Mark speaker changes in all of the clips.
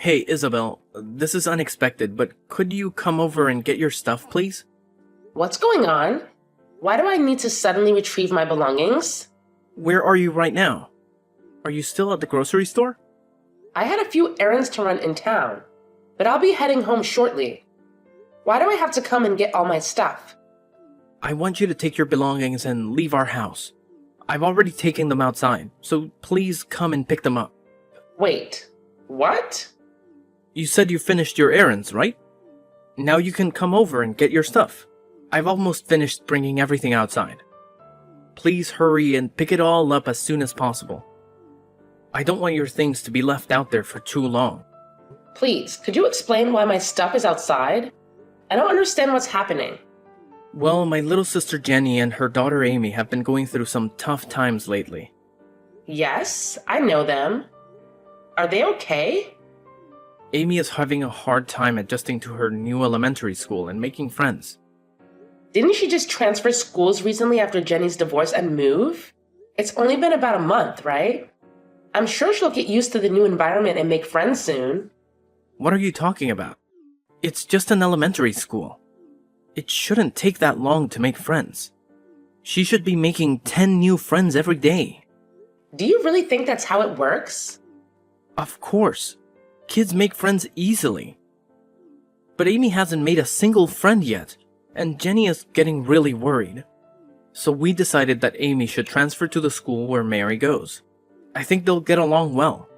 Speaker 1: Hey, Isabel, this is unexpected, but could you come over and get your stuff, please?
Speaker 2: What's going on? Why do I need to suddenly retrieve my belongings?
Speaker 1: Where are you right now? Are you still at the grocery store?
Speaker 2: I had a few errands to run in town, but I'll be heading home shortly. Why do I have to come and get all my stuff?
Speaker 1: I want you to take your belongings and leave our house. I've already taken them outside, so please come and pick them up.
Speaker 2: Wait, what?
Speaker 1: You said you finished your errands, right? Now you can come over and get your stuff. I've almost finished bringing everything outside. Please hurry and pick it all up as soon as possible. I don't want your things to be left out there for too long.
Speaker 2: Please, could you explain why my stuff is outside? I don't understand what's happening.
Speaker 1: Well, my little sister Jenny and her daughter Amy have been going through some tough times lately.
Speaker 2: Yes, I know them. Are they okay?
Speaker 1: Amy is having a hard time adjusting to her new elementary school and making friends.
Speaker 2: Didn't she just transfer schools recently after Jenny's divorce and move? It's only been about a month, right? I'm sure she'll get used to the new environment and make friends soon.
Speaker 1: What are you talking about? It's just an elementary school. It shouldn't take that long to make friends. She should be making 10 new friends every day.
Speaker 2: Do you really think that's how it works?
Speaker 1: Of course. Kids make friends easily. But Amy hasn't made a single friend yet, and Jenny is getting really worried. So we decided that Amy should transfer to the school where Mary goes. I think they'll get along well.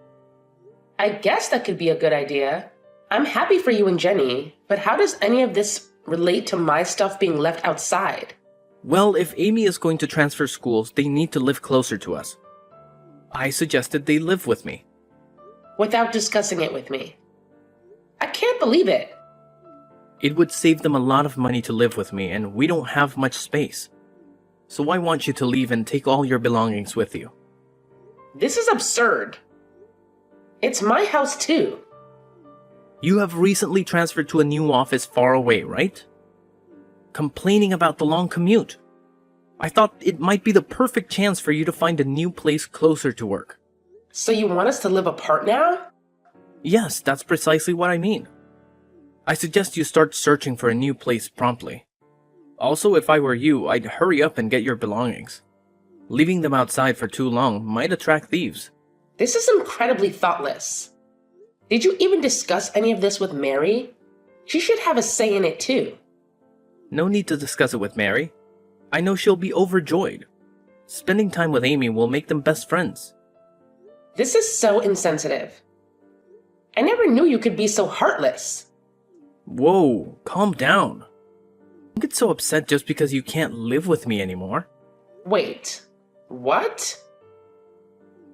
Speaker 2: I guess that could be a good idea. I'm happy for you and Jenny, but how does any of this relate to my stuff being left outside?
Speaker 1: Well, if Amy is going to transfer schools, they need to live closer to us. I suggested they live with me.
Speaker 2: Without discussing it with me. I can't believe it.
Speaker 1: It would save them a lot of money to live with me, and we don't have much space. So I want you to leave and take all your belongings with you.
Speaker 2: This is absurd. It's my house too.
Speaker 1: You have recently transferred to a new office far away, right? Complaining about the long commute. I thought it might be the perfect chance for you to find a new place closer to work.
Speaker 2: So you want us to live apart now?
Speaker 1: Yes, that's precisely what I mean. I suggest you start searching for a new place promptly. Also, if I were you, I'd hurry up and get your belongings. Leaving them outside for too long might attract thieves.
Speaker 2: This is incredibly thoughtless. Did you even discuss any of this with Mary? She should have a say in it too.
Speaker 1: No need to discuss it with Mary. I know she'll be overjoyed. Spending time with Amy will make them best friends.
Speaker 2: This is so insensitive. I never knew you could be so heartless.
Speaker 1: Whoa, calm down. Don't get so upset just because you can't live with me anymore.
Speaker 2: Wait, what?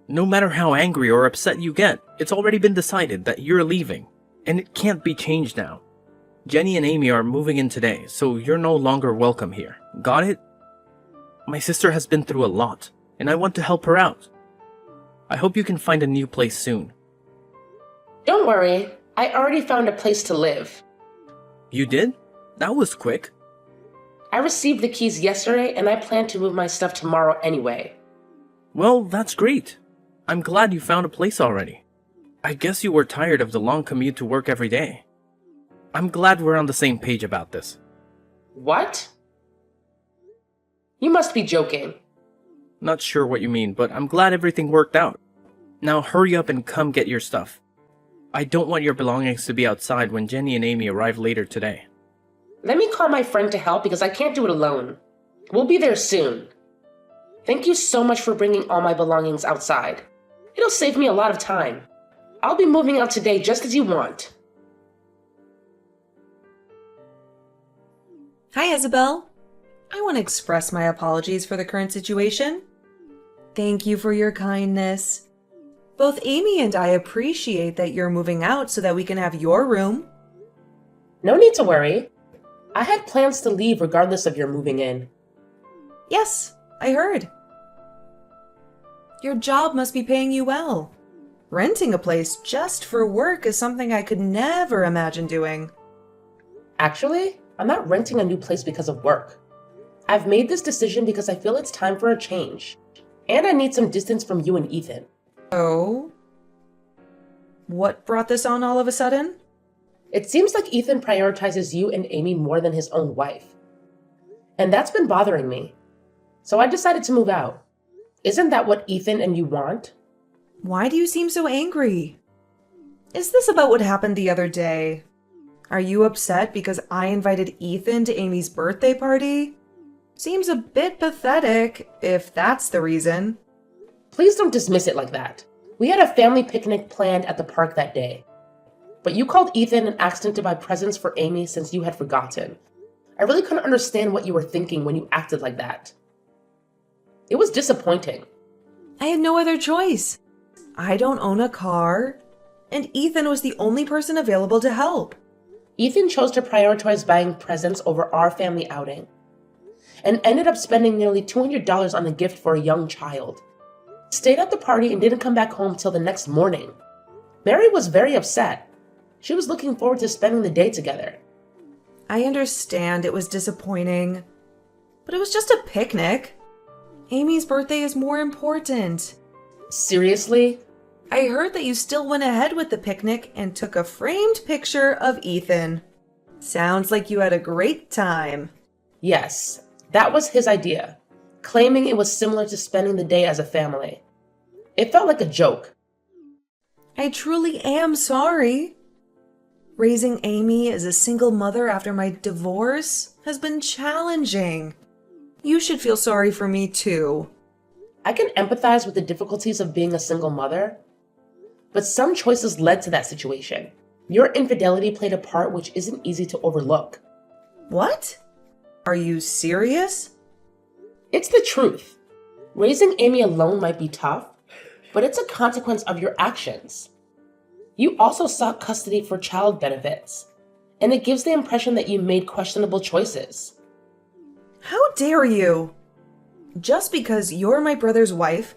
Speaker 1: No matter how angry or upset you get, it's already been decided that you're leaving, and it can't be changed now. Jenny and Amy are moving in today, so you're no longer welcome here. Got it? My sister has been through a lot, and I want to help her out. I hope you can find a new place soon.
Speaker 2: Don't worry, I already found a place to live.
Speaker 1: You did? That was quick.
Speaker 2: I received the keys yesterday and I plan to move my stuff tomorrow anyway.
Speaker 1: Well, that's great. I'm glad you found a place already. I guess you were tired of the long commute to work every day. I'm glad we're on the same page about this.
Speaker 2: What? You must be joking.
Speaker 1: Not sure what you mean, but I'm glad everything worked out. Now hurry up and come get your stuff. I don't want your belongings to be outside when Jenny and Amy arrive later today.
Speaker 2: Let me call my friend to help because I can't do it alone. We'll be there soon. Thank you so much for bringing all my belongings outside. It'll save me a lot of time. I'll be moving out today just as you want.
Speaker 3: Hi, Isabel. I want to express my apologies for the current situation. Thank you for your kindness. Both Amy and I appreciate that you're moving out so that we can have your room.
Speaker 2: No need to worry. I had plans to leave regardless of your moving in.
Speaker 3: Yes, I heard. Your job must be paying you well. Renting a place just for work is something I could never imagine doing.
Speaker 2: Actually, I'm not renting a new place because of work. I've made this decision because I feel it's time for a change. And I need some distance from you and Ethan.
Speaker 3: Oh? What brought this on all of a sudden?
Speaker 2: It seems like Ethan prioritizes you and Amy more than his own wife. And that's been bothering me. So I decided to move out. Isn't that what Ethan and you want?
Speaker 3: Why do you seem so angry? Is this about what happened the other day? Are you upset because I invited Ethan to Amy's birthday party? Seems a bit pathetic, if that's the reason.
Speaker 2: Please don't dismiss it like that. We had a family picnic planned at the park that day. But you called Ethan and asked him to buy presents for Amy since you had forgotten. I really couldn't understand what you were thinking when you acted like that. It was disappointing.
Speaker 3: I had no other choice. I don't own a car, and Ethan was the only person available to help.
Speaker 2: Ethan chose to prioritize buying presents over our family outing, and ended up spending nearly $200 on a gift for a young child. Stayed at the party and didn't come back home till the next morning. Mary was very upset. She was looking forward to spending the day together.
Speaker 3: I understand it was disappointing, but it was just a picnic. Amy's birthday is more important.
Speaker 2: Seriously?
Speaker 3: I heard that you still went ahead with the picnic and took a framed picture of Ethan. Sounds like you had a great time.
Speaker 2: Yes, that was his idea, claiming it was similar to spending the day as a family. It felt like a joke.
Speaker 3: I truly am sorry. Raising Amy as a single mother after my divorce has been challenging. You should feel sorry for me too.
Speaker 2: I can empathize with the difficulties of being a single mother, but some choices led to that situation. Your infidelity played a part which isn't easy to overlook.
Speaker 3: What? Are you serious?
Speaker 2: It's the truth. Raising Amy alone might be tough, but it's a consequence of your actions. You also sought custody for child benefits, and it gives the impression that you made questionable choices.
Speaker 3: How dare you? Just because you're my brother's wife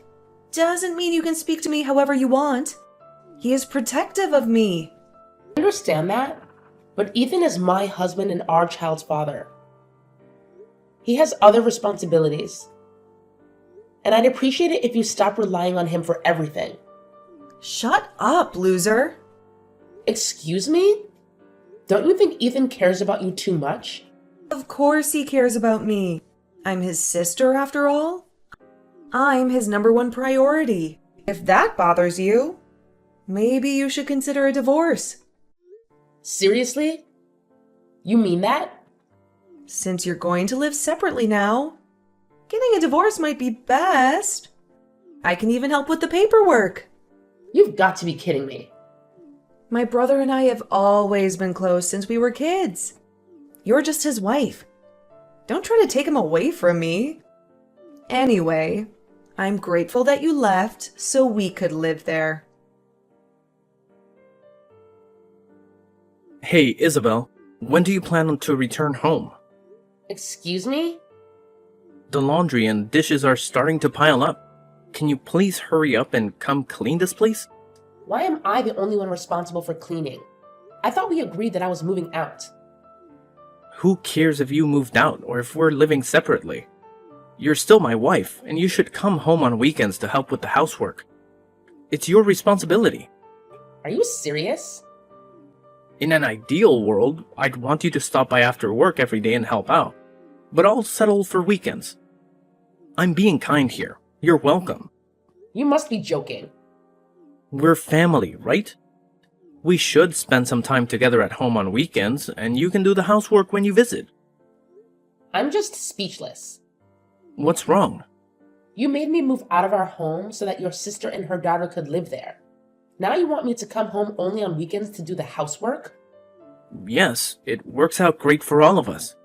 Speaker 3: doesn't mean you can speak to me however you want. He is protective of me.
Speaker 2: I understand that, but Ethan is my husband and our child's father. He has other responsibilities, and I'd appreciate it if you stop relying on him for everything.
Speaker 3: Shut up, loser.
Speaker 2: Excuse me? Don't you think Ethan cares about you too much?
Speaker 3: Of course he cares about me. I'm his sister after all. I'm his #1 priority. If that bothers you, maybe you should consider a divorce.
Speaker 2: Seriously? You mean that?
Speaker 3: Since you're going to live separately now, getting a divorce might be best. I can even help with the paperwork.
Speaker 2: You've got to be kidding me.
Speaker 3: My brother and I have always been close since we were kids. You're just his wife. Don't try to take him away from me. Anyway, I'm grateful that you left so we could live there.
Speaker 1: Hey, Isabel, when do you plan to return home?
Speaker 2: Excuse me?
Speaker 1: The laundry and dishes are starting to pile up. Can you please hurry up and come clean this place?
Speaker 2: Why am I the only one responsible for cleaning? I thought we agreed that I was moving out.
Speaker 1: Who cares if you moved out or if we're living separately? You're still my wife, and you should come home on weekends to help with the housework. It's your responsibility.
Speaker 2: Are you serious?
Speaker 1: In an ideal world, I'd want you to stop by after work every day and help out. But I'll settle for weekends. I'm being kind here. You're welcome.
Speaker 2: You must be joking.
Speaker 1: We're family, right? We should spend some time together at home on weekends, and you can do the housework when you visit.
Speaker 2: I'm just speechless.
Speaker 1: What's wrong?
Speaker 2: You made me move out of our home so that your sister and her daughter could live there. Now you want me to come home only on weekends to do the housework?
Speaker 1: Yes, it works out great for all of us.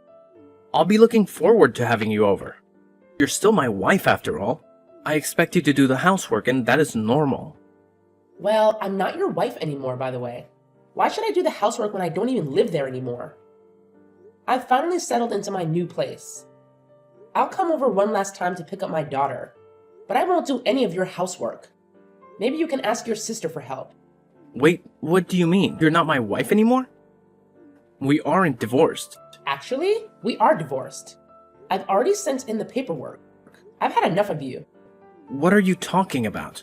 Speaker 1: I'll be looking forward to having you over. You're still my wife after all. I expect you to do the housework, and that is normal.
Speaker 2: Well, I'm not your wife anymore, by the way. Why should I do the housework when I don't even live there anymore? I've finally settled into my new place. I'll come over one last time to pick up my daughter, but I won't do any of your housework. Maybe you can ask your sister for help.
Speaker 1: Wait, what do you mean? You're not my wife anymore? We aren't divorced.
Speaker 2: Actually, we are divorced. I've already sent in the paperwork. I've had enough of you.
Speaker 1: What are you talking about?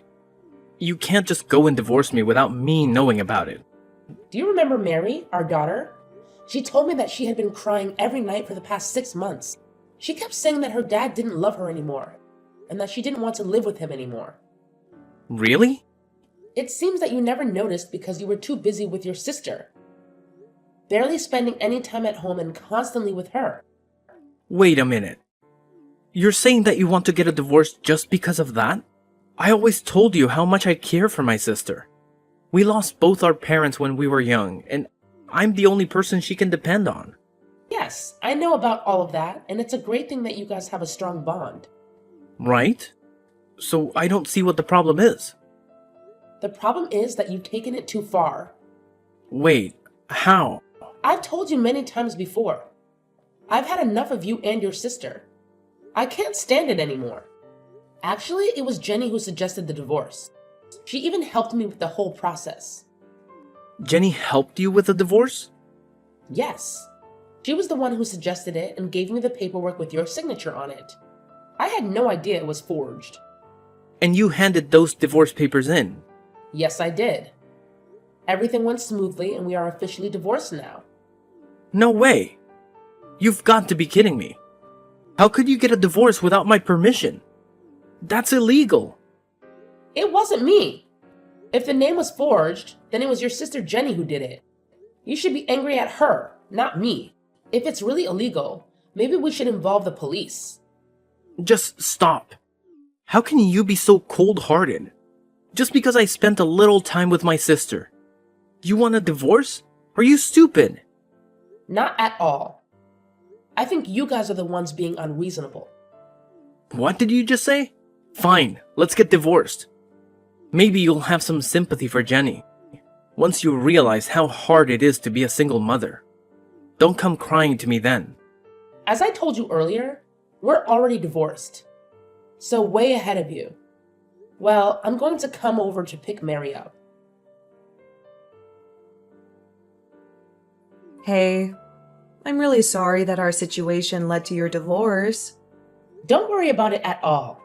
Speaker 1: You can't just go and divorce me without me knowing about it.
Speaker 2: Do you remember Mary, our daughter? She told me that she had been crying every night for the past 6 months. She kept saying that her dad didn't love her anymore, and that she didn't want to live with him anymore.
Speaker 1: Really?
Speaker 2: It seems that you never noticed because you were too busy with your sister, barely spending any time at home and constantly with her.
Speaker 1: Wait a minute. You're saying that you want to get a divorce just because of that? I always told you how much I care for my sister. We lost both our parents when we were young, and I'm the only person she can depend on.
Speaker 2: Yes, I know about all of that, and it's a great thing that you guys have a strong bond.
Speaker 1: Right? So I don't see what the problem is.
Speaker 2: The problem is that you've taken it too far.
Speaker 1: Wait, how?
Speaker 2: I've told you many times before. I've had enough of you and your sister. I can't stand it anymore. Actually, it was Jenny who suggested the divorce. She even helped me with the whole process.
Speaker 1: Jenny helped you with the divorce?
Speaker 2: Yes. She was the one who suggested it and gave me the paperwork with your signature on it. I had no idea it was forged.
Speaker 1: And you handed those divorce papers in?
Speaker 2: Yes, I did. Everything went smoothly and we are officially divorced now.
Speaker 1: No way! You've got to be kidding me. How could you get a divorce without my permission? That's illegal.
Speaker 2: It wasn't me. If the name was forged, then it was your sister Jenny who did it. You should be angry at her, not me. If it's really illegal, maybe we should involve the police.
Speaker 1: Just stop. How can you be so cold-hearted? Just because I spent a little time with my sister. You want a divorce? Are you stupid?
Speaker 2: Not at all. I think you guys are the ones being unreasonable.
Speaker 1: What did you just say? Fine, let's get divorced. Maybe you'll have some sympathy for Jenny. Once you realize how hard it is to be a single mother. Don't come crying to me then.
Speaker 2: As I told you earlier, we're already divorced. So way ahead of you. Well, I'm going to come over to pick Mary up.
Speaker 3: Hey, I'm really sorry that our situation led to your divorce.
Speaker 2: Don't worry about it at all.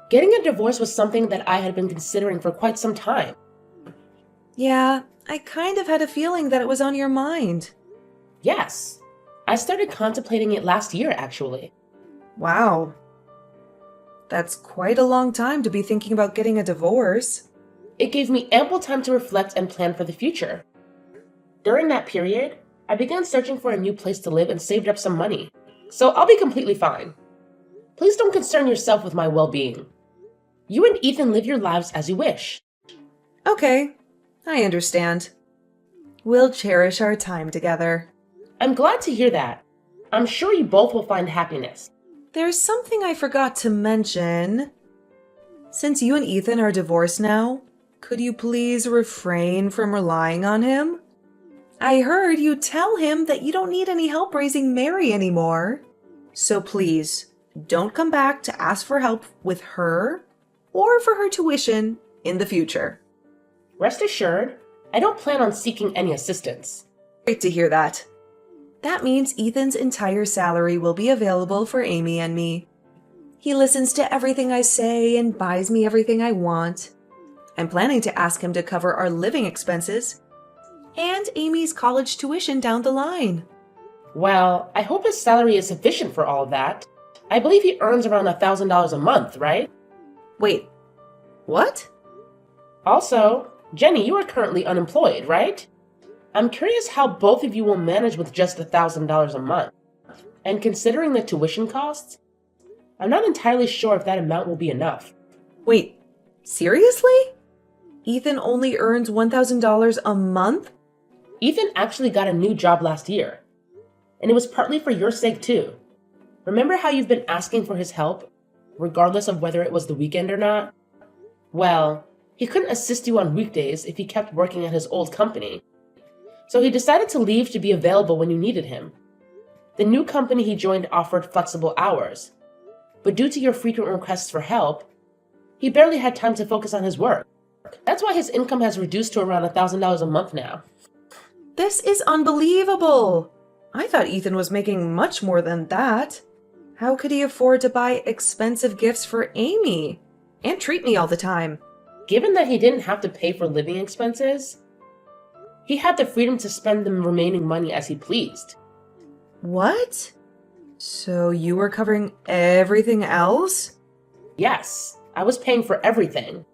Speaker 2: Getting a divorce was something that I had been considering for quite some time.
Speaker 3: Yeah, I kind of had a feeling that it was on your mind.
Speaker 2: Yes, I started contemplating it last year, actually.
Speaker 3: Wow. That's quite a long time to be thinking about getting a divorce.
Speaker 2: It gave me ample time to reflect and plan for the future. During that period, I began searching for a new place to live and saved up some money. So I'll be completely fine. Please don't concern yourself with my well-being. You and Ethan live your lives as you wish.
Speaker 3: Okay, I understand. We'll cherish our time together.
Speaker 2: I'm glad to hear that. I'm sure you both will find happiness.
Speaker 3: There's something I forgot to mention. Since you and Ethan are divorced now, could you please refrain from relying on him? I heard you tell him that you don't need any help raising Mary anymore. So please, don't come back to ask for help with her or for her tuition in the future.
Speaker 2: Rest assured, I don't plan on seeking any assistance.
Speaker 3: Great to hear that. That means Ethan's entire salary will be available for Amy and me. He listens to everything I say and buys me everything I want. I'm planning to ask him to cover our living expenses and Amy's college tuition down the line.
Speaker 2: Well, I hope his salary is sufficient for all of that. I believe he earns around $1,000 a month, right?
Speaker 3: Wait, what?
Speaker 2: Also, Jenny, you are currently unemployed, right? I'm curious how both of you will manage with just $1,000 a month. And considering the tuition costs, I'm not entirely sure if that amount will be enough.
Speaker 3: Wait, seriously? Ethan only earns $1,000 a month?
Speaker 2: Ethan actually got a new job last year. And it was partly for your sake too. Remember how you've been asking for his help, regardless of whether it was the weekend or not? Well, he couldn't assist you on weekdays if he kept working at his old company. So he decided to leave to be available when you needed him. The new company he joined offered flexible hours, but due to your frequent requests for help, he barely had time to focus on his work. That's why his income has reduced to around $1,000 a month now.
Speaker 3: This is unbelievable! I thought Ethan was making much more than that. How could he afford to buy expensive gifts for Amy and treat me all the time?
Speaker 2: Given that he didn't have to pay for living expenses, he had the freedom to spend the remaining money as he pleased.
Speaker 3: What? So you were covering everything else?
Speaker 2: Yes, I was paying for everything.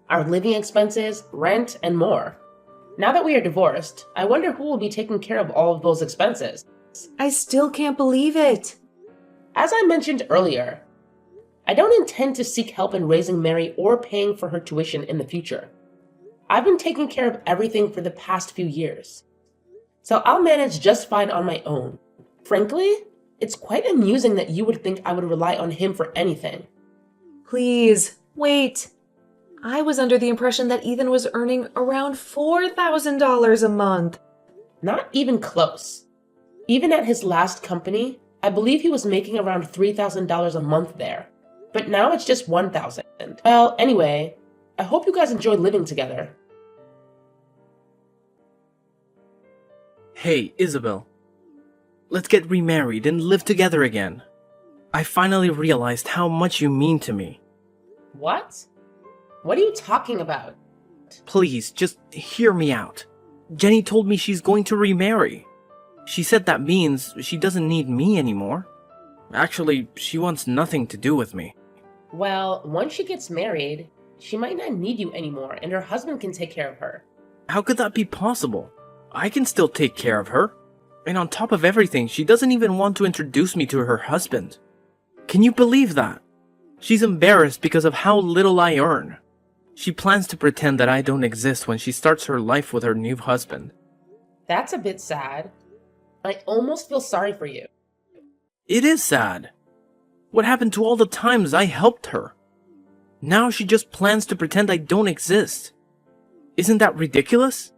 Speaker 2: Our living expenses, rent, and more. Now that we are divorced, I wonder who will be taking care of all of those expenses.
Speaker 3: I still can't believe it.
Speaker 2: As I mentioned earlier, I don't intend to seek help in raising Mary or paying for her tuition in the future. I've been taking care of everything for the past few years, so I'll manage just fine on my own. Frankly, it's quite amusing that you would think I would rely on him for anything.
Speaker 3: Please, wait. I was under the impression that Ethan was earning around $4,000 a month.
Speaker 2: Not even close. Even at his last company, I believe he was making around $3,000 a month there. But now it's just $1,000. Well, anyway, I hope you guys enjoy living together.
Speaker 1: Hey, Isabel. Let's get remarried and live together again. I finally realized how much you mean to me.
Speaker 2: What? What are you talking about?
Speaker 1: Please, just hear me out. Jenny told me she's going to remarry. She said that means she doesn't need me anymore. Actually, she wants nothing to do with me.
Speaker 2: Well, once she gets married, she might not need you anymore and her husband can take care of her.
Speaker 1: How could that be possible? I can still take care of her. And on top of everything, she doesn't even want to introduce me to her husband. Can you believe that? She's embarrassed because of how little I earn. She plans to pretend that I don't exist when she starts her life with her new husband.
Speaker 2: That's a bit sad. I almost feel sorry for you.
Speaker 1: It is sad. What happened to all the times I helped her? Now she just plans to pretend I don't exist. Isn't that ridiculous?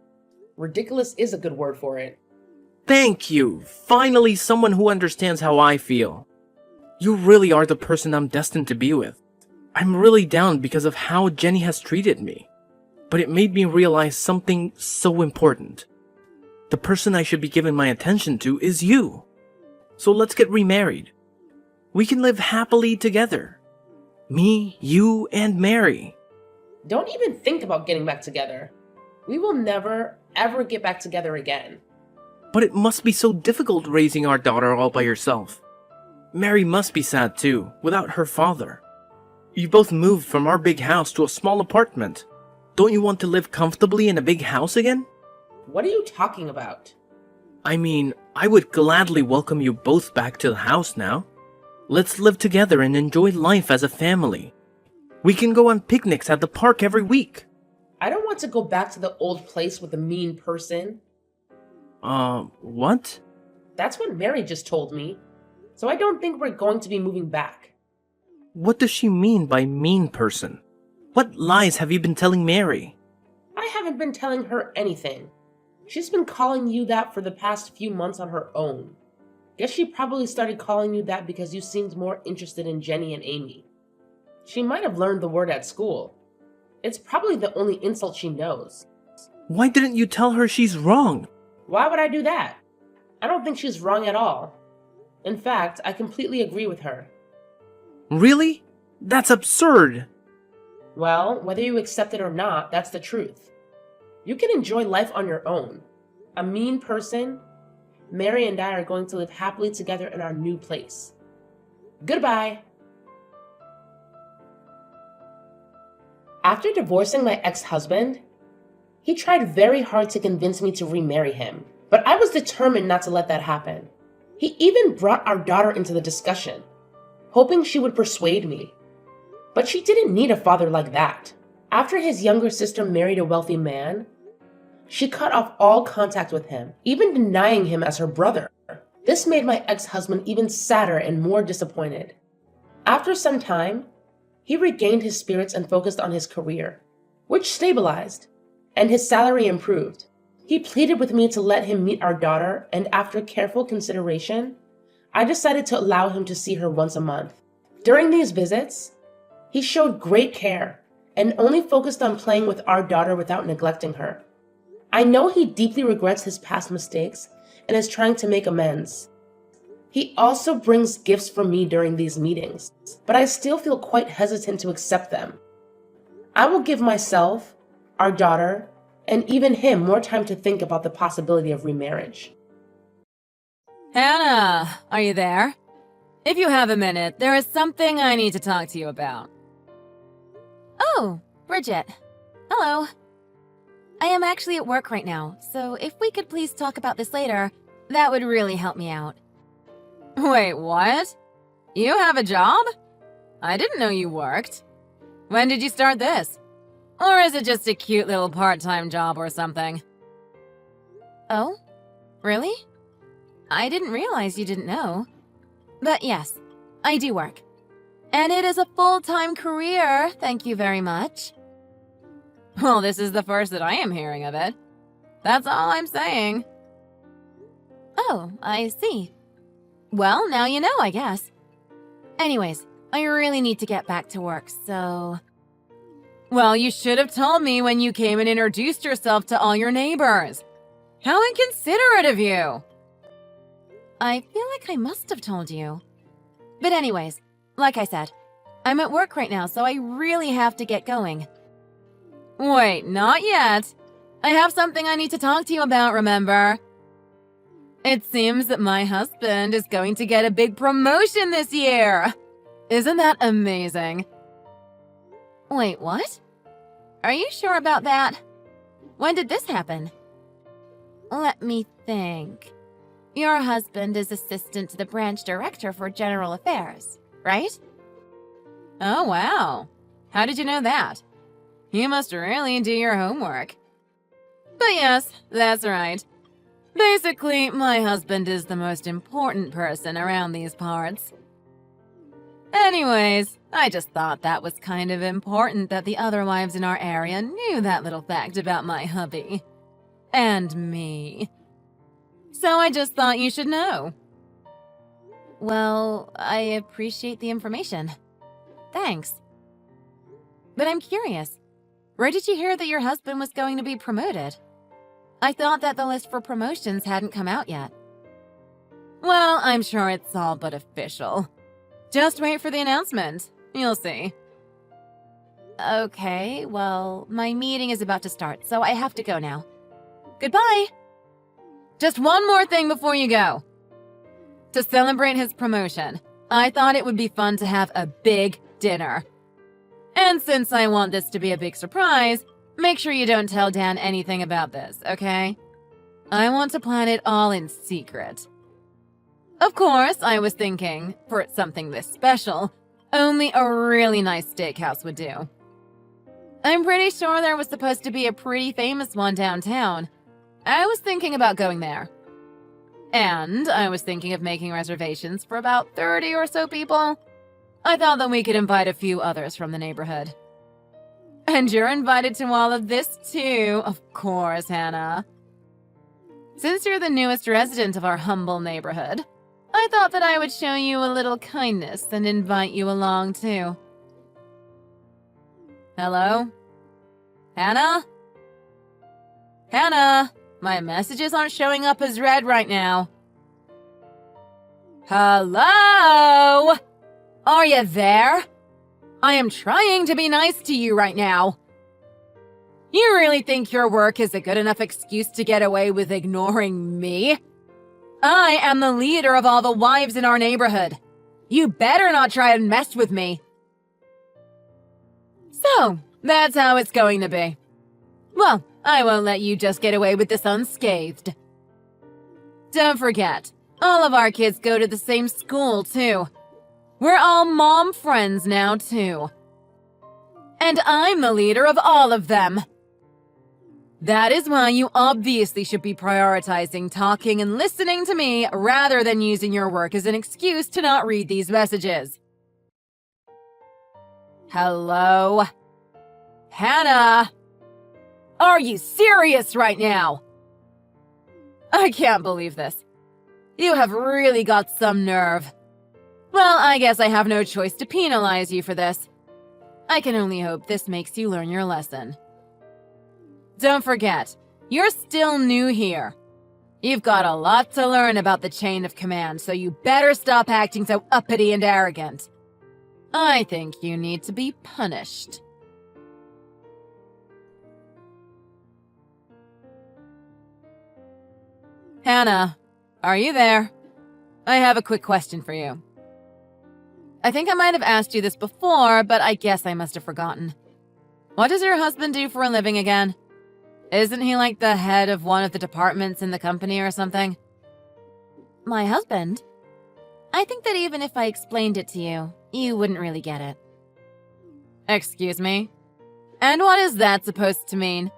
Speaker 2: Ridiculous is a good word for it.
Speaker 1: Thank you! Finally someone who understands how I feel. You really are the person I'm destined to be with. I'm really down because of how Jenny has treated me. But it made me realize something so important. The person I should be giving my attention to is you. So let's get remarried. We can live happily together. Me, you, and Mary.
Speaker 2: Don't even think about getting back together. We will never, ever get back together again.
Speaker 1: But it must be so difficult raising our daughter all by yourself. Mary must be sad too, without her father. You both moved from our big house to a small apartment. Don't you want to live comfortably in a big house again?
Speaker 2: What are you talking about?
Speaker 1: I mean, I would gladly welcome you both back to the house now. Let's live together and enjoy life as a family. We can go on picnics at the park every week.
Speaker 2: I don't want to go back to the old place with a mean person.
Speaker 1: What?
Speaker 2: That's what Mary just told me. So I don't think we're going to be moving back.
Speaker 1: What does she mean by mean person? What lies have you been telling Mary?
Speaker 2: I haven't been telling her anything. She's been calling you that for the past few months on her own. Guess she probably started calling you that because you seemed more interested in Jenny and Amy. She might have learned the word at school. It's probably the only insult she knows.
Speaker 1: Why didn't you tell her she's wrong?
Speaker 2: Why would I do that? I don't think she's wrong at all. In fact, I completely agree with her.
Speaker 1: Really? That's absurd.
Speaker 2: Well, whether you accept it or not, that's the truth. You can enjoy life on your own. A mean person, Mary and I are going to live happily together in our new place. Goodbye. After divorcing my ex-husband, he tried very hard to convince me to remarry him, but I was determined not to let that happen. He even brought our daughter into the discussion, hoping she would persuade me. But she didn't need a father like that. After his younger sister married a wealthy man, she cut off all contact with him, even denying him as her brother. This made my ex-husband even sadder and more disappointed. After some time, he regained his spirits and focused on his career, which stabilized, and his salary improved. He pleaded with me to let him meet our daughter, and after careful consideration, I decided to allow him to see her once a month. During these visits, he showed great care and only focused on playing with our daughter without neglecting her. I know he deeply regrets his past mistakes and is trying to make amends. He also brings gifts for me during these meetings, but I still feel quite hesitant to accept them. I will give myself, our daughter, and even him more time to think about the possibility of remarriage.
Speaker 4: Hannah, are you there? If you have a minute, there is something I need to talk to you about.
Speaker 5: Oh, Bridget. Hello. I am actually at work right now, so if we could please talk about this later, that would really help me out.
Speaker 4: Wait, what? You have a job? I didn't know you worked. When did you start this? Or is it just a cute little part-time job or something?
Speaker 5: Oh? Really? I didn't realize you didn't know. But yes, I do work. And it is a full-time career, thank you very much.
Speaker 4: Well, this is the first that I am hearing of it. That's all I'm saying.
Speaker 5: Oh, I see. Well, now you know, I guess. Anyways, I really need to get back to work, so...
Speaker 4: Well, you should have told me when you came and introduced yourself to all your neighbors. How inconsiderate of you!
Speaker 5: I feel like I must have told you. But anyways, like I said, I'm at work right now, so I really have to get going.
Speaker 4: Wait, not yet. I have something I need to talk to you about, remember? It seems that my husband is going to get a big promotion this year. Isn't that amazing?
Speaker 5: Wait, what? Are you sure about that? When did this happen? Let me think. Your husband is assistant to the branch director for general affairs, right?
Speaker 4: Oh, wow. How did you know that? You must really do your homework. But yes, that's right. Basically, my husband is the most important person around these parts. Anyways, I just thought that was kind of important that the other wives in our area knew that little fact about my hubby. And me. So I just thought you should know.
Speaker 5: Well, I appreciate the information. Thanks. But I'm curious. Where did you hear that your husband was going to be promoted? I thought that the list for promotions hadn't come out yet.
Speaker 4: Well, I'm sure it's all but official. Just wait for the announcement. You'll see.
Speaker 5: Okay, well, my meeting is about to start, so I have to go now. Goodbye!
Speaker 4: Just one more thing before you go. To celebrate his promotion, I thought it would be fun to have a big dinner. And since I want this to be a big surprise, make sure you don't tell Dan anything about this, okay? I want to plan it all in secret. Of course, I was thinking, for something this special, only a really nice steakhouse would do. I'm pretty sure there was supposed to be a pretty famous one downtown. I was thinking about going there. And I was thinking of making reservations for about 30 or so people. I thought that we could invite a few others from the neighborhood. And you're invited to all of this too, of course, Hannah. Since you're the newest resident of our humble neighborhood, I thought that I would show you a little kindness and invite you along too. Hello? Hannah? Hannah, my messages aren't showing up as read right now. Hello? Are you there? I am trying to be nice to you right now. You really think your work is a good enough excuse to get away with ignoring me? I am the leader of all the wives in our neighborhood. You better not try and mess with me. So, that's how it's going to be. Well, I won't let you just get away with this unscathed. Don't forget, all of our kids go to the same school, too. We're all mom friends now, too. And I'm the leader of all of them. That is why you obviously should be prioritizing talking and listening to me rather than using your work as an excuse to not read these messages. Hello? Hannah? Are you serious right now? I can't believe this. You have really got some nerve. Well, I guess I have no choice to penalize you for this. I can only hope this makes you learn your lesson. Don't forget, you're still new here. You've got a lot to learn about the chain of command, so you better stop acting so uppity and arrogant. I think you need to be punished. Hannah, are you there? I have a quick question for you. I think I might have asked you this before, but I guess I must have forgotten. What does your husband do for a living again? Isn't he like the head of one of the departments in the company or something?
Speaker 5: My husband? I think that even if I explained it to you, you wouldn't really get it.
Speaker 4: Excuse me? And what is that supposed to mean?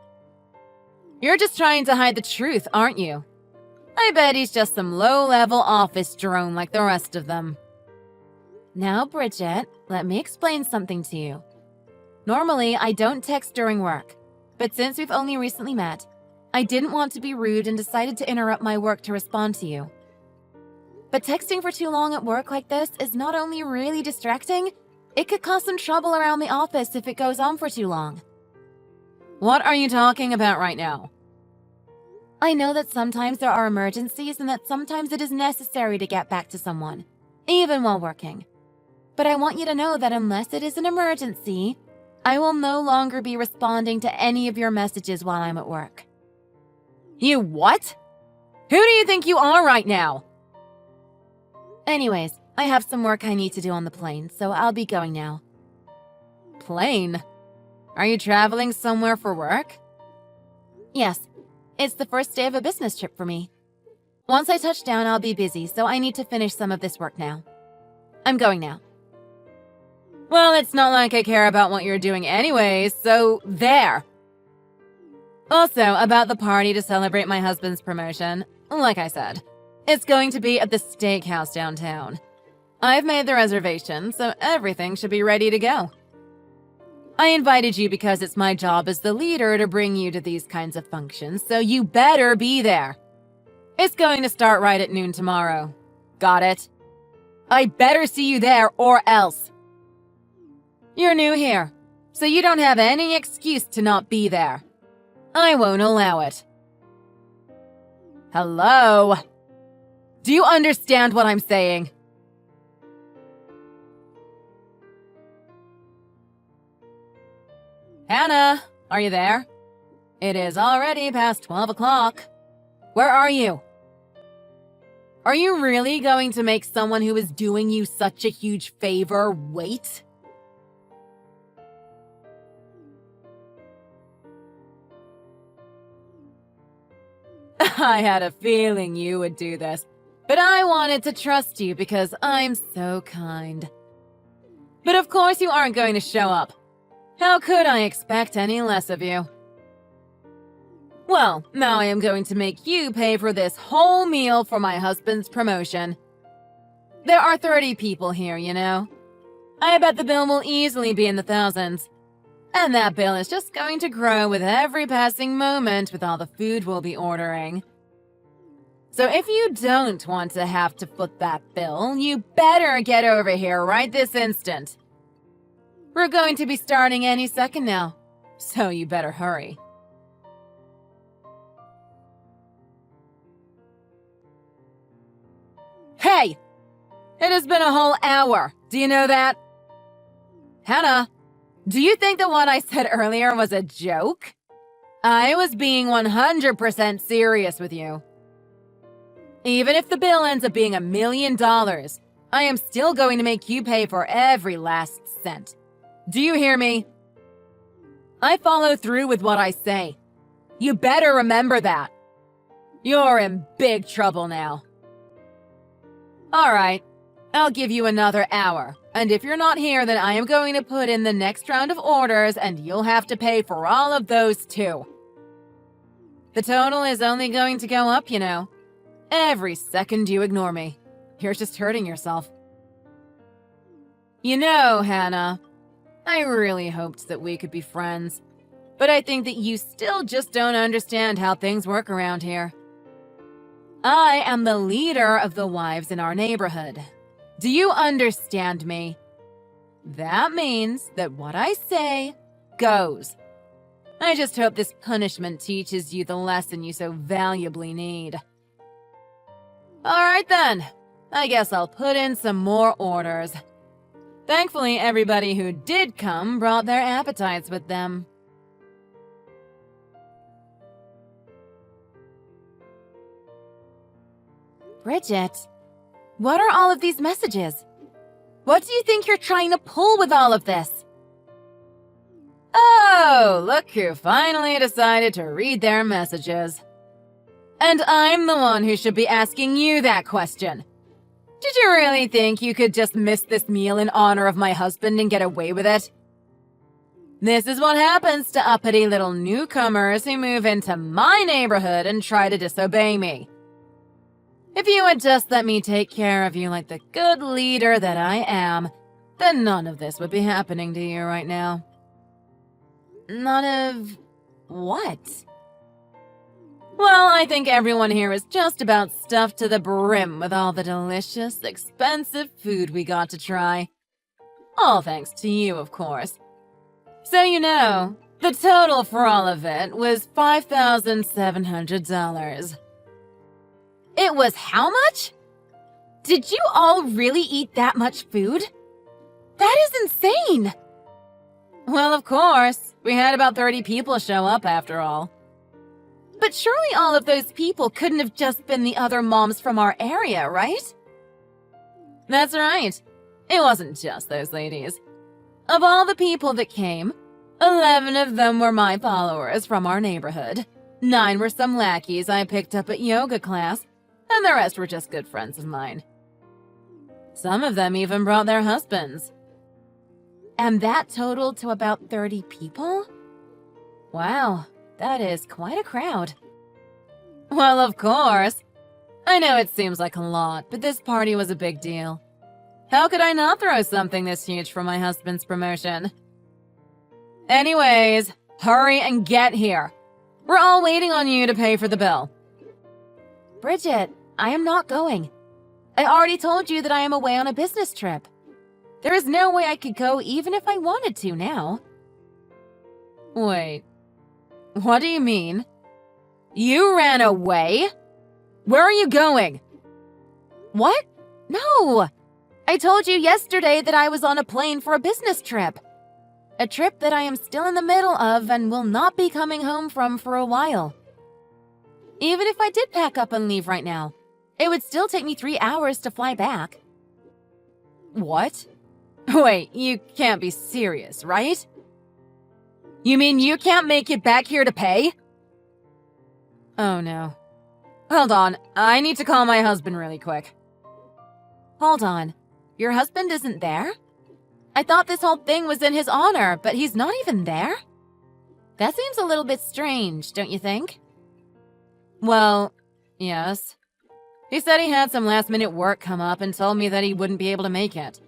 Speaker 4: You're just trying to hide the truth, aren't you? I bet he's just some low-level office drone like the rest of them.
Speaker 5: Now, Bridget, let me explain something to you. Normally, I don't text during work, but since we've only recently met, I didn't want to be rude and decided to interrupt my work to respond to you. But texting for too long at work like this is not only really distracting, it could cause some trouble around the office if it goes on for too long.
Speaker 4: What are you talking about right now?
Speaker 5: I know that sometimes there are emergencies and that sometimes it is necessary to get back to someone, even while working. But I want you to know that unless it is an emergency, I will no longer be responding to any of your messages while I'm at work.
Speaker 4: You what? Who do you think you are right now?
Speaker 5: Anyways, I have some work I need to do on the plane, so I'll be going now.
Speaker 4: Plane? Are you traveling somewhere for work?
Speaker 5: Yes, it's the first day of a business trip for me. Once I touch down, I'll be busy, so I need to finish some of this work now. I'm going now.
Speaker 4: Well, it's not like I care about what you're doing anyways, so there. Also, about the party to celebrate my husband's promotion, like I said, it's going to be at the steakhouse downtown. I've made the reservation, so everything should be ready to go. I invited you because it's my job as the leader to bring you to these kinds of functions, so you better be there. It's going to start right at noon tomorrow. Got it? I better see you there or else. You're new here, so you don't have any excuse to not be there. I won't allow it. Hello? Do you understand what I'm saying? Hannah, are you there? It is already past 12 o'clock. Where are you? Are you really going to make someone who is doing you such a huge favor wait? I had a feeling you would do this, but I wanted to trust you because I'm so kind. But of course you aren't going to show up. How could I expect any less of you? Well, now I am going to make you pay for this whole meal for my husband's promotion. There are 30 people here, you know. I bet the bill will easily be in the thousands. And that bill is just going to grow with every passing moment with all the food we'll be ordering. So if you don't want to have to foot that bill, you better get over here right this instant. We're going to be starting any second now, so you better hurry. Hey! It has been a whole hour. Do you know that? Hannah, do you think that what I said earlier was a joke? I was being 100% serious with you. Even if the bill ends up being $1 million, I am still going to make you pay for every last cent. Do you hear me? I follow through with what I say. You better remember that. You're in big trouble now. All right, I'll give you another hour, and if you're not here, then I am going to put in the next round of orders, and you'll have to pay for all of those too. The total is only going to go up, you know. Every second you ignore me, you're just hurting yourself. You know, Hannah, I really hoped that we could be friends, but I think that you still just don't understand how things work around here. I am the leader of the wives in our neighborhood. Do you understand me? That means that what I say goes. I just hope this punishment teaches you the lesson you so valuably need. All right then, I guess I'll put in some more orders. Thankfully, everybody who did come brought their appetites with them.
Speaker 5: Bridget, what are all of these messages? What do you think you're trying to pull with all of this? Oh, look who finally decided to read their messages. And I'm the one who should be asking you that question. Did you really think you could just miss this meal in honor of my husband and get away with it? This is what happens to uppity little newcomers who move into my neighborhood and try to disobey me. If you would just let me take care of you like the good leader that I am, then none of this would be happening to you right now. None of what? Well, I think everyone here is just about stuffed to the brim with all the delicious, expensive food we got to try. All thanks to you, of course. So you know, the total for all of it was $5,700. It was how much? Did you all really eat that much food? That is insane! Well, of course. We had about 30 people show up after all. But surely all of those people couldn't have just been the other moms from our area, right? That's right. It wasn't just those ladies. Of all the people that came, 11 of them were my followers from our neighborhood. 9 were some lackeys I picked up at yoga class, and the rest were just good friends of mine. Some of them even brought their husbands. And that totaled to about 30 people? Wow, that is quite a crowd. Well, of course. I know it seems like a lot, but this party was a big deal. How could I not throw something this huge for my husband's promotion? Anyways, hurry and get here. We're all waiting on you to pay for the bill. Bridget, I am not going. I already told you that I am away on a business trip. There is no way I could go even if I wanted to now. Wait, what do you mean? You ran away? Where are you going? What? No! I told you yesterday that I was on a plane for a business trip. A trip that I am still in the middle of and will not be coming home from for a while. Even if I did pack up and leave right now, it would still take me 3 hours to fly back. What? Wait, you can't be serious, right? You mean you can't make it back here to pay? Oh no. Hold on, I need to call my husband really quick. Hold on, your husband isn't there? I thought this whole thing was in his honor, but he's not even there? That seems a little bit strange, don't you think? Well, yes. He said he had some last-minute work come up and told me that he wouldn't be able to make it.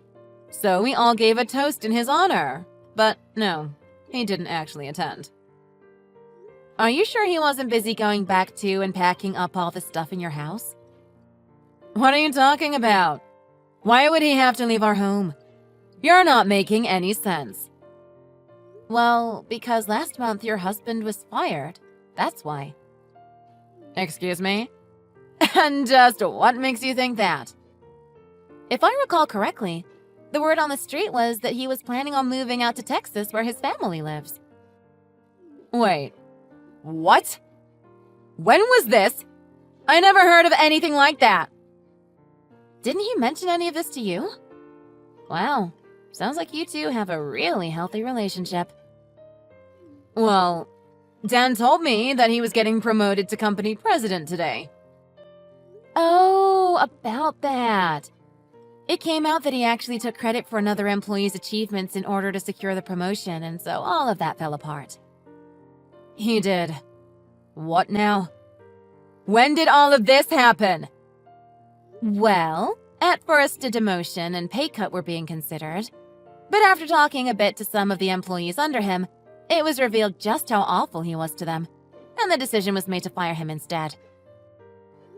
Speaker 5: So we all gave a toast in his honor. But no, he didn't actually attend. Are you sure he wasn't busy going back to and packing up all the stuff in your house? What are you talking about? Why would he have to leave our home? You're not making any sense. Well, because last month your husband was fired. That's why. Excuse me? And just what makes you think that? If I recall correctly, the word on the street was that he was planning on moving out to Texas where his family lives. Wait, what? When was this? I never heard of anything like that. Didn't he mention any of this to you? Wow, sounds like you two have a really healthy relationship. Well, Dan told me that he was getting promoted to company president today. Oh, about that. It came out that he actually took credit for another employee's achievements in order to secure the promotion, and so all of that fell apart. He did. What now? When did all of this happen? Well, at first a demotion and pay cut were being considered. But after talking a bit to some of the employees under him, it was revealed just how awful he was to them, and the decision was made to fire him instead.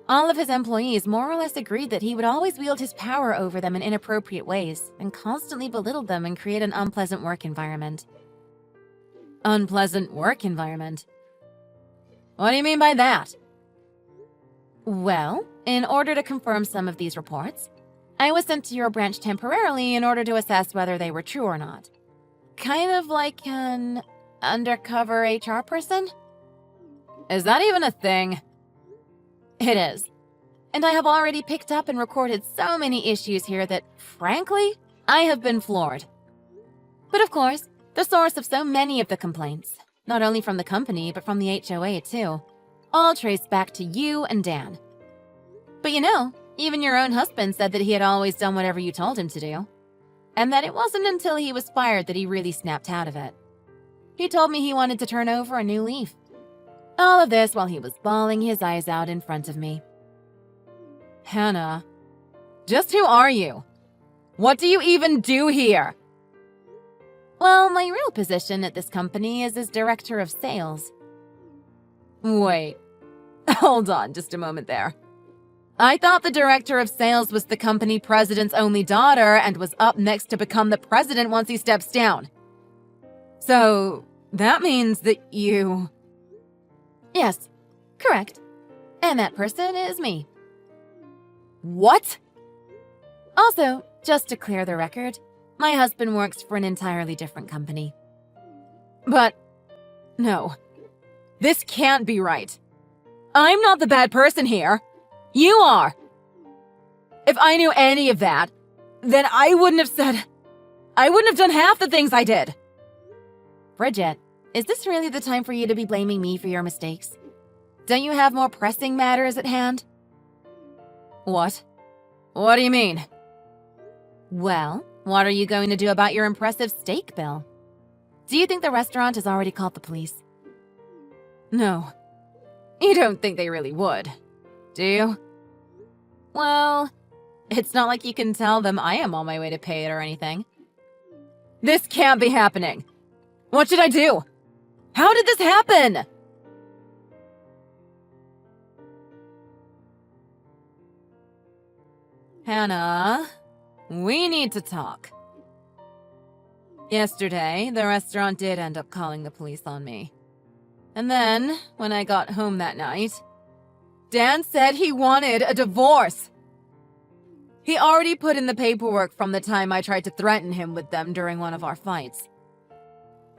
Speaker 5: All of his employees more or less agreed that he would always wield his power over them in inappropriate ways and constantly belittled them and create an unpleasant work environment. Unpleasant work environment? What do you mean by that? Well, in order to confirm some of these reports, I was sent to your branch temporarily in order to assess whether they were true or not. Kind of like an undercover HR person? Is that even a thing? It is. And I have already picked up and recorded so many issues here that, frankly, I have been floored. But of course, the source of so many of the complaints, not only from the company but from the HOA too, all trace back to you and Dan. But you know, even your own husband said that he had always done whatever you told him to do. And that it wasn't until he was fired that he really snapped out of it. He told me he wanted to turn over a new leaf. All of this while he was bawling his eyes out in front of me.
Speaker 4: Hannah, just who are you? What do you even do here?
Speaker 5: Well, my real position at this company is as director of sales.
Speaker 4: Wait, hold on just a moment there. I thought the director of sales was the company president's only daughter and was up next to become the president once he steps down. So, that means that you...
Speaker 5: Yes, correct. And that person is me.
Speaker 4: What?
Speaker 5: Also, just to clear the record, my husband works for an entirely different company.
Speaker 4: But, no. This can't be right. I'm not the bad person here. You are. If I knew any of that, then I wouldn't have done half the things I did.
Speaker 5: Bridget, is this really the time for you to be blaming me for your mistakes? Don't you have more pressing matters at hand?
Speaker 4: What? What do you mean?
Speaker 5: Well, what are you going to do about your impressive steak bill? Do you think the restaurant has already called the police?
Speaker 4: No. You don't think they really would, do you?
Speaker 5: Well, it's not like you can tell them I am on my way to pay it or anything.
Speaker 4: This can't be happening. What should I do? How did this happen? Hannah, we need to talk. Yesterday, the restaurant did end up calling the police on me. And then, when I got home that night, Dan said he wanted a divorce. He already put in the paperwork from the time I tried to threaten him with them during one of our fights.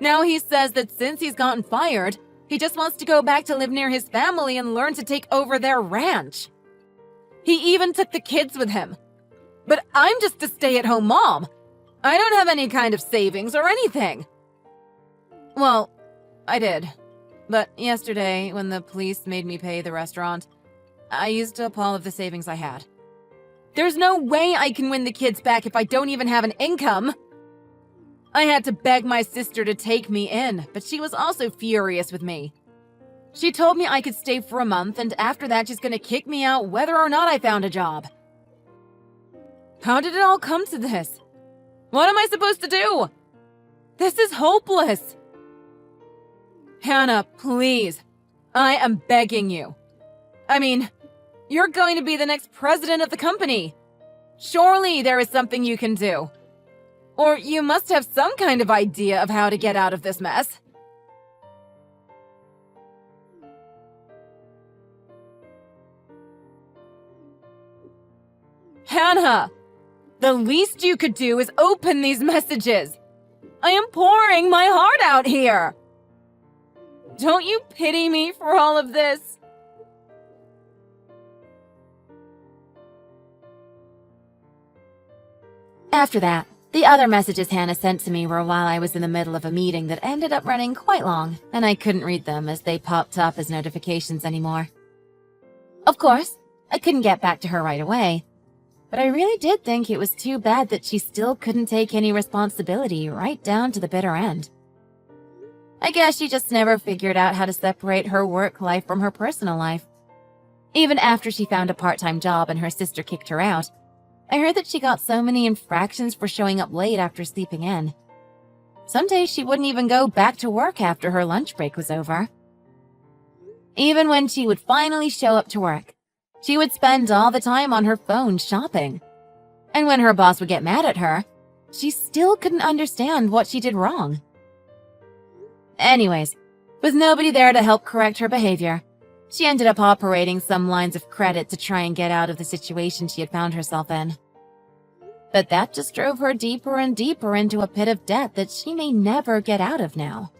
Speaker 4: Now he says that since he's gotten fired, he just wants to go back to live near his family and learn to take over their ranch. He even took the kids with him. But I'm just a stay-at-home mom. I don't have any kind of savings or anything. Well, I did. But yesterday, when the police made me pay the restaurant, I used up all of the savings I had. There's no way I can win the kids back if I don't even have an income. I had to beg my sister to take me in, but she was also furious with me. She told me I could stay for a month, and after that she's gonna kick me out whether or not I found a job. How did it all come to this? What am I supposed to do? This is hopeless. Hannah, please. I am begging you. I mean, you're going to be the next president of the company. Surely there is something you can do. Or you must have some kind of idea of how to get out of this mess. Hannah, the least you could do is open these messages. I am pouring my heart out here. Don't you pity me for all of this?
Speaker 5: After that, the other messages Hannah sent to me were while I was in the middle of a meeting that ended up running quite long, and I couldn't read them as they popped up as notifications anymore. Of course, I couldn't get back to her right away, but I really did think it was too bad that she still couldn't take any responsibility right down to the bitter end. I guess she just never figured out how to separate her work life from her personal life. Even after she found a part-time job and her sister kicked her out, I heard that she got so many infractions for showing up late after sleeping in. Some days she wouldn't even go back to work after her lunch break was over. Even when she would finally show up to work, she would spend all the time on her phone shopping. And when her boss would get mad at her, she still couldn't understand what she did wrong. Anyways, with nobody there to help correct her behavior, she ended up operating some lines of credit to try and get out of the situation she had found herself in. But that just drove her deeper and deeper into a pit of debt that she may never get out of now.